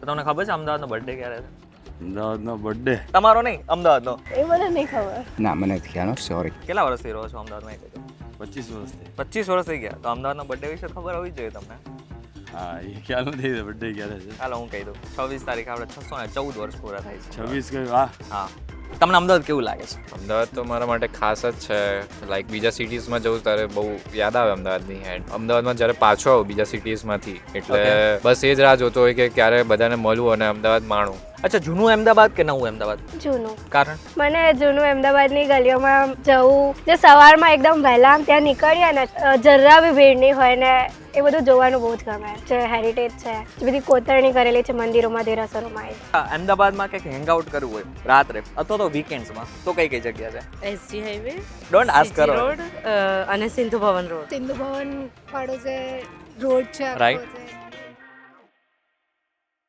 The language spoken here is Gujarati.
તમને ખબર છે અમદાવાદનો બર્થડે ક્યારે છે? અમદાવાદનો બર્થડે તમારો નહીં, અમદાવાદનો. એ મને નહીં ખબર. ના મને નથી ખ્યાલ, સોરી. કેટલા વર્ષથી રહો છો અમદાવાદમાં એ કહેજો? 25 વર્ષથી. 25 વર્ષ થઈ ગયા. તો અમદાવાદનો બર્થડે વિશે ખબર હોવી જોઈએ તમને. હા એ ખ્યાલ નથી બર્થડે ક્યારે છે. હાલો હું કહી દઉં. 26 તારીખ આપણે 614 વર્ષ પૂરા થાય છે. 26 કયું? હા. હા. તમને અમદાવાદ કેવું લાગે છે? અમદાવાદ તો મારા માટે ખાસ જ છે. લાઈક બીજા સિટીઝમાં જવું ત્યારે બહુ યાદ આવે અમદાવાદની. એન્ડ અમદાવાદમાં જ્યારે પાછો આવું બીજા સિટીઝમાંથી એટલે બસ એ જ રાહ જોતો હોય કે ક્યારે બધાને મળવું અને અમદાવાદ માણવું. અચ્છા, જૂનું અમદાવાદ કે નવું અમદાવાદ? જૂનું. કારણ? મને જૂનું અમદાવાદની ગલીઓમાં જવું, જે સવારમાં એકદમ વહેલા આમ ત્યાં નીકળીએ ને, જરા બી ભીડ નહીં હોય ને, એ બધું જોવાનું બહુ જ ગમે. જે હેરિટેજ છે, જે બધી કોતરણી કરેલી છે મંદિરોમાં, દેરાસરોમાં. અમદાવાદમાં કંઈક હેંગઆઉટ કરવું હોય રાત્રે અથવા તો વીકેન્ડ્સમાં તો કઈ કઈ જગ્યા છે? એસજી હાઈવે, ડોન્ટ આસ્ક કરો. રોડ અને સિંધુ ભવન રોડ. સિંધુ ભવન વાળો જે રોડ છે Right. આખો જે